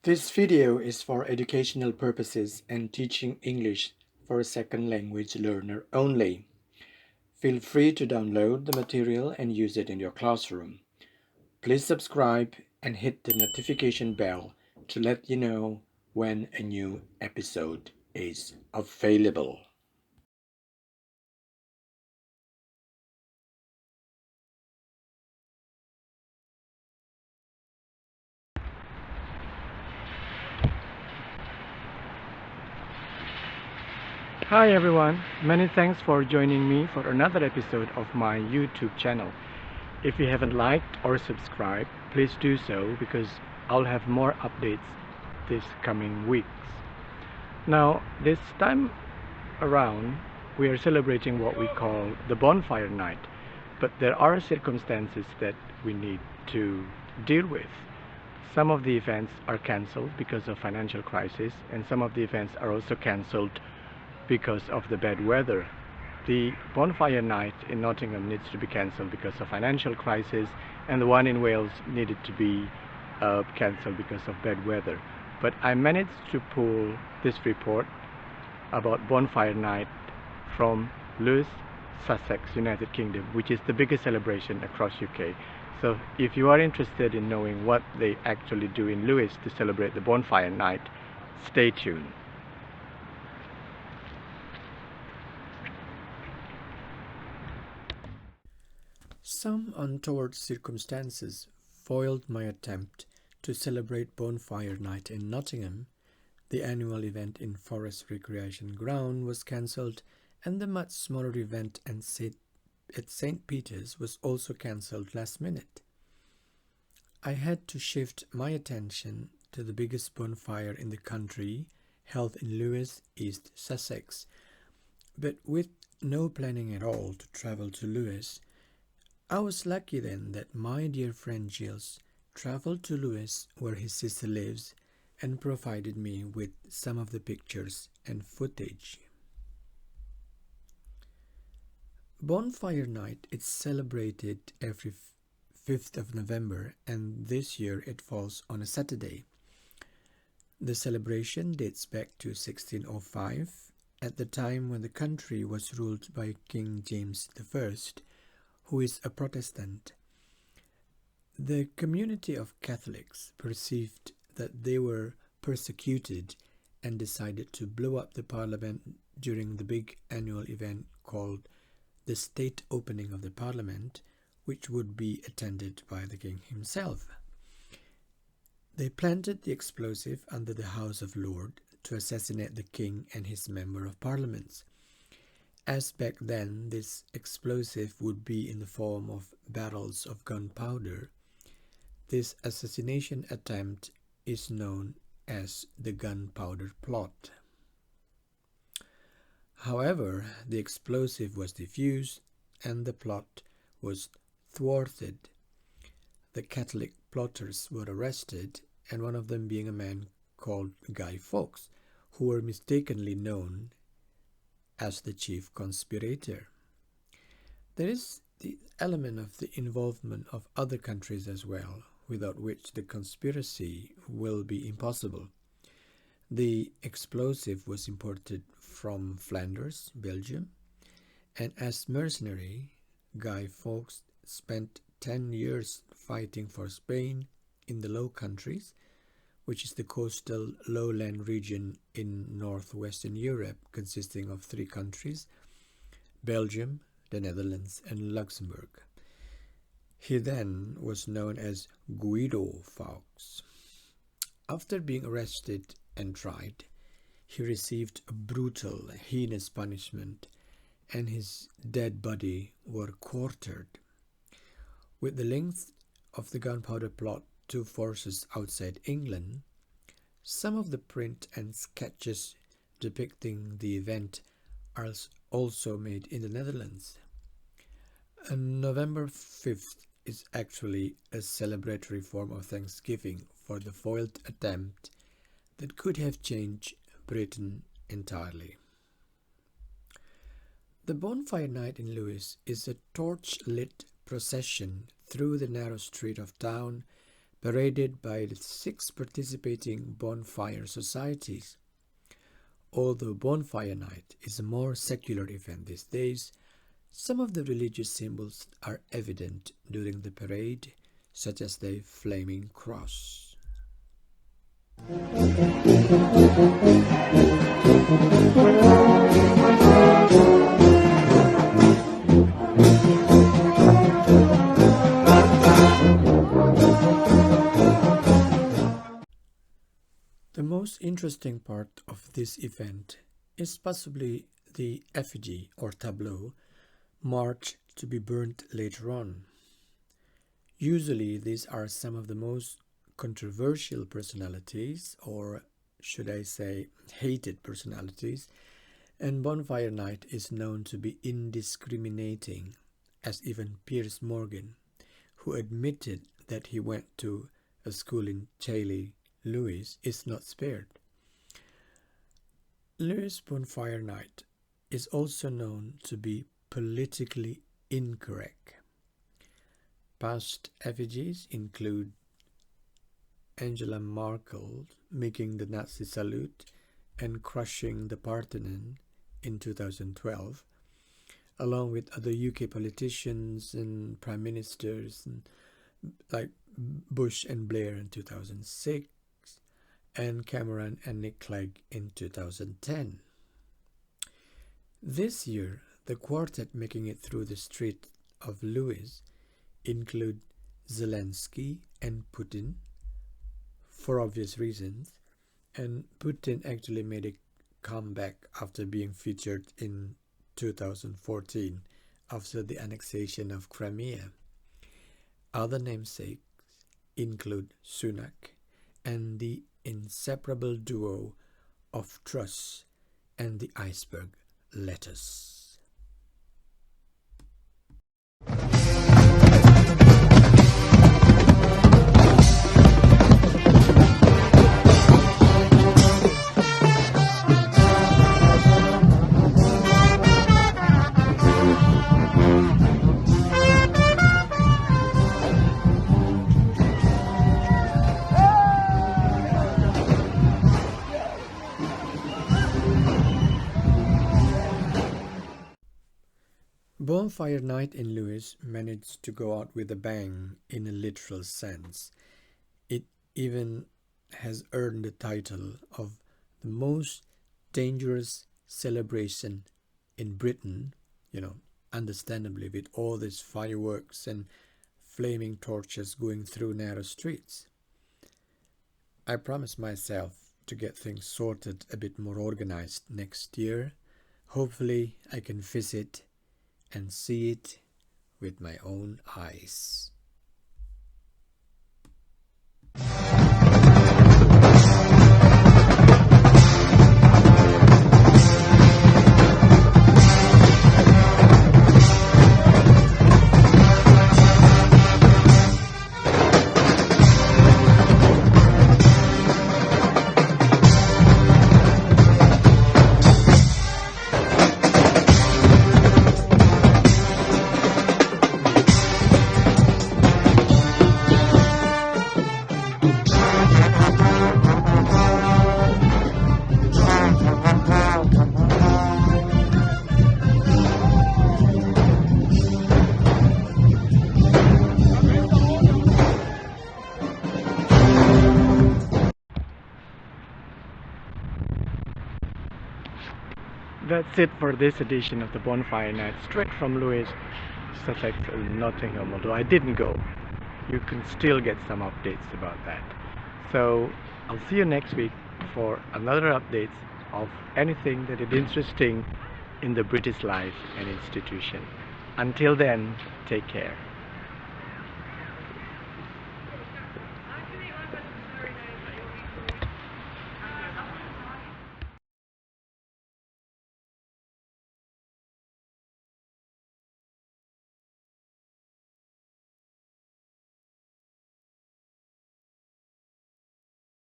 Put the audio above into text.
This video is for educational purposes and teaching English for a second language learner only. Feel free to download the material and use it in your classroom. Please subscribe and hit the notification bell to let you know when a new episode is available. Hi everyone, many thanks for joining me for another episode of my YouTube channel. If you haven't liked or subscribed, please do so because I'll have more updates this coming weeks. Now, this time around, we are celebrating what we call the bonfire night, but there are circumstances that we need to deal with. Some of the events are cancelled because of financial crisis, and some of the events are also cancelled because of the bad weather. The bonfire night in Nottingham needs to be cancelled because of financial crisis, and the one in Wales needed to be cancelled because of bad weather. But I managed to pull this report about bonfire night from Lewes, Sussex, United Kingdom, which is the biggest celebration across UK. So if you are interested in knowing what they actually do in Lewes to celebrate the bonfire night, stay tuned. Some untoward circumstances foiled my attempt to celebrate bonfire night in Nottingham. The annual event in Forest Recreation Ground was cancelled, and the much smaller event at St. Peter's was also cancelled last minute. I had to shift my attention to the biggest bonfire in the country, held in Lewes, East Sussex. But with no planning at all to travel to Lewes, I was lucky then that my dear friend Giles travelled to Lewes, where his sister lives, and provided me with some of the pictures and footage. Bonfire night is celebrated every 5th of November, and this year it falls on a Saturday. The celebration dates back to 1605, at the time when the country was ruled by King James I, who is a Protestant. The community of Catholics perceived that they were persecuted and decided to blow up the Parliament during the big annual event called the State Opening of the Parliament, which would be attended by the King himself. They planted the explosive under the House of Lords to assassinate the King and his Member of Parliament. As back then this explosive would be in the form of barrels of gunpowder, this assassination attempt is known as the gunpowder plot. However, the explosive was defused and the plot was thwarted. The Catholic plotters were arrested, and one of them being a man called Guy Fawkes, who were mistakenly known as the chief conspirator. There is the element of the involvement of other countries as well, without which the conspiracy will be impossible. The explosive was imported from Flanders, Belgium, and as mercenary, Guy Fawkes spent 10 years fighting for Spain in the Low Countries, which is the coastal lowland region in northwestern Europe, consisting of 3 countries: Belgium, the Netherlands, and Luxembourg. He then was known as Guido Fawkes. After being arrested and tried, he received a brutal, heinous punishment, and his dead body were quartered. With the length of the gunpowder plot to forces outside England, some of the print and sketches depicting the event are also made in the Netherlands. November 5th is actually a celebratory form of Thanksgiving for the foiled attempt that could have changed Britain entirely. The bonfire night in Lewes is a torch-lit procession through the narrow street of town, paraded by the 6 participating bonfire societies. Although Bonfire Night is a more secular event these days, some of the religious symbols are evident during the parade, such as the flaming cross. The most interesting part of this event is possibly the effigy or tableau marked to be burnt later on. Usually these are some of the most controversial personalities, or should I say hated personalities, and Bonfire Night is known to be indiscriminating, as even Piers Morgan, who admitted that he went to a school in Lewes, is not spared. Lewes Bonfire Night is also known to be politically incorrect. Past effigies include Angela Merkel making the Nazi salute and crushing the Parthenon in 2012, along with other UK politicians and prime ministers like Bush and Blair in 2006, and Cameron and Nick Clegg in 2010. This year, the quartet making it through the street of Lewes include Zelensky and Putin, for obvious reasons, and Putin actually made a comeback after being featured in 2014 after the annexation of Crimea. Other namesakes include Sunak and the inseparable duo of Truss and the Iceberg Lettuce. Bonfire Night in Lewes managed to go out with a bang in a literal sense. It even has earned the title of the most dangerous celebration in Britain, understandably, with all these fireworks and flaming torches going through narrow streets. I promised myself to get things sorted a bit more organized next year. Hopefully I can visit and see it with my own eyes. That's it for this edition of the Bonfire Night, straight from Lewes, Sussex, Nottingham. Although I didn't go, you can still get some updates about that. So I'll see you next week for another update of anything that is interesting in the British life and institution. Until then, take care.